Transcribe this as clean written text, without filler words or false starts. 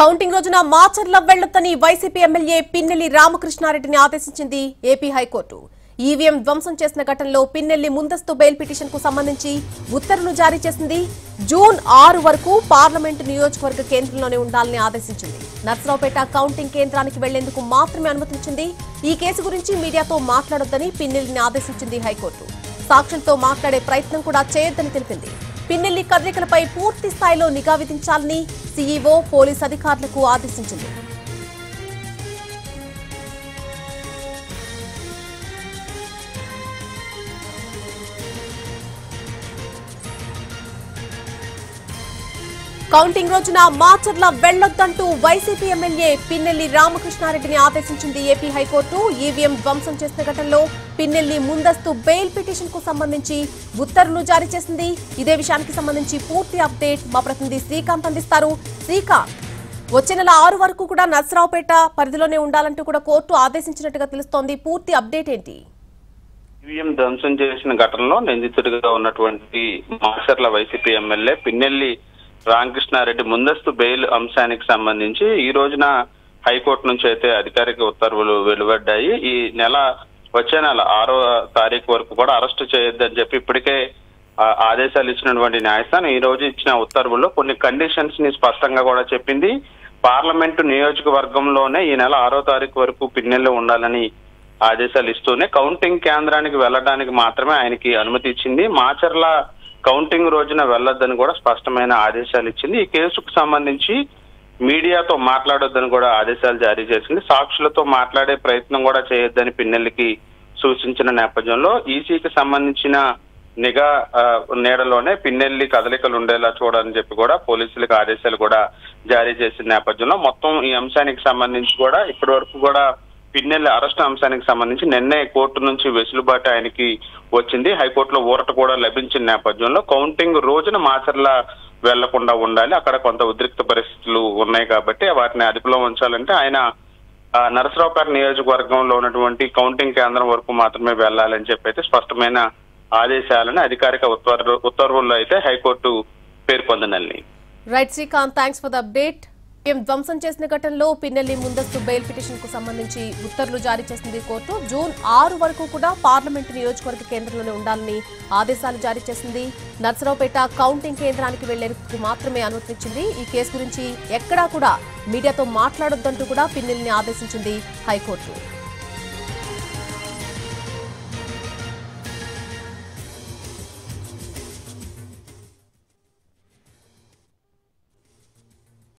Counting రోజున Macherla వెళ్లొద్దని YCP MLA Pinnelli రామకృష్ణారెడ్డిని ఆదేశించింది AP high court. EVM ధ్వంసం చేసిన ఘటనలో పిన్నెల్లి ముందస్తు బెయిల్ పిటిషన్ కు సంబంధించి ఉత్తర్వులు జారీ చేసింది. జూన్ 6 వరకు పార్లమెంటు నియోజకవర్గ కేంద్రంలోనే ఉండాలని ఆదేశించింది. నర్సరావుపేట కౌంటింగ్ కేంద్రానికి వెళ్లేందుకు మాత్రమే అనుమతించింది. ఈ కేసు గురించి మీడియాతో మాట్లాడొద్దని పిన్నెల్లిని ఆదేశించింది హైకోర్టు. సాక్షులతో మాట్లాడే ప్రయత్నం కూడా చేయొద్దని తెలిపింది. పిన్నెల్లి కదలికలపై పూర్తి స్థాయిలో నిఘా విధించాలని సీఈఓ పోలీస్ అధికారులకు ఆదేశించింది. కౌంటింగ్ రోజున మాచర్ల వెళ్లొద్దంటూ వైసీపీ ఎమ్మెల్యే పిన్నెల్లి రామకృష్ణారెడ్డిని ఆదేశించింది ఏపీ హైకోర్టు. ఈవీఎం ధ్వంసం చేసిన ఘటనలో పిన్నెల్లి ముందస్తు బెయిల్ పిటిషన్ కు సంబంధించి ఉత్తర్వులు జారీ చేసింది. ఇదే విషయానికి సంబంధించి పూర్తి అప్డేట్ మా ప్రతినిధి శ్రీకాంత్ అందిస్తారు. శ్రీకాంత్, వచ్చే నెల 6 వరకు కూడా నర్సరావుపేట పరిధిలోనే ఉండాలంటూ కూడా కోర్టు ఆదేశించినట్టుగా తెలుస్తోంది. పూర్తి అప్డేట్ ఏంటి? ఈవీఎం ధ్వంసం చేసిన ఘటనలో నిందితుడిగా ఉన్నటువంటి మాచర్ల వైసీపీ ఎమ్మెల్యే పిన్నెల్లి రామకృష్ణారెడ్డి ముందస్తు బెయిల్ అంశానికి సంబంధించి ఈ రోజున హైకోర్టు నుంచి అయితే అధికారిక ఉత్తర్వులు వెలువడ్డాయి. ఈ వచ్చే నెల 6వ తారీఖు వరకు కూడా అరెస్టు చేయొద్దని చెప్పి ఇప్పటికే ఆదేశాలు ఇచ్చినటువంటి న్యాయస్థానం ఈ రోజు ఇచ్చిన ఉత్తర్వుల్లో కొన్ని కండిషన్స్ ని స్పష్టంగా కూడా చెప్పింది. పార్లమెంటు నియోజకవర్గంలోనే ఈ నెల 6వ తారీఖు వరకు పిన్నెల్లి ఉండాలని ఆదేశాలు ఇస్తూనే కౌంటింగ్ కేంద్రానికి వెళ్లడానికి మాత్రమే ఆయనకి అనుమతి ఇచ్చింది. మాచర్ల కౌంటింగ్ రోజున వెళ్లొద్దని కూడా స్పష్టమైన ఆదేశాలు ఇచ్చింది. ఈ కేసుకు సంబంధించి మీడియాతో మాట్లాడొద్దని కూడా ఆదేశాలు జారీ చేసింది. సాక్షులతో మాట్లాడే ప్రయత్నం కూడా చేయొద్దని పిన్నెల్లికి సూచించిన నేపథ్యంలో ఈసీకి సంబంధించిన నిఘా నీడలోనే పిన్నెల్లి కదలికలు ఉండేలా చూడాలని చెప్పి కూడా పోలీసులకు ఆదేశాలు కూడా జారీ చేసిన నేపథ్యంలో మొత్తం ఈ అంశానికి సంబంధించి కూడా ఇప్పటి వరకు కూడా పిన్నెల్లి అరెస్ట్ అంశానికి సంబంధించి నిన్నే కోర్టు నుంచి వెసులుబాటు ఆయనకి వచ్చింది. హైకోర్టులో ఊరట కూడా లభించిన నేపథ్యంలో కౌంటింగ్ రోజున మాచర్ల వెళ్లకుండా ఉండాలి, అక్కడ కొంత ఉద్రిక్త పరిస్థితులు ఉన్నాయి కాబట్టి వాటిని అదుపులో ఉంచాలంటే ఆయన నరసరావుపేట నియోజకవర్గంలో ఉన్నటువంటి కౌంటింగ్ కేంద్రం వరకు మాత్రమే వెళ్లాలని చెప్పి అయితే స్పష్టమైన ఆదేశాలను అధికారిక ఉత్తర్వుల్లో అయితే హైకోర్టు పేర్కొందని. Right Srikanth, thanks for the update. ధ్వంసం చేసిన ఘటనలో పిన్నెల్లి ముందస్తు బెయిల్ పిటిషన్ కు సంబంధించి ఉత్తర్వులు జారీ చేసింది కోర్టు. జూన్ 6 వరకు కూడా పార్లమెంటు నియోజకవర్గ కేంద్రంలోనే ఉండాలని ఆదేశాలు జారీ చేసింది. నర్సరావుపేట కౌంటింగ్ కేంద్రానికి వెళ్లేందుకు మాత్రమే అనుమతించింది. ఈ కేసు గురించి ఎక్కడా కూడా మీడియాతో మాట్లాడొద్దంటూ కూడా పిన్నెల్లిని ఆదేశించింది హైకోర్టు.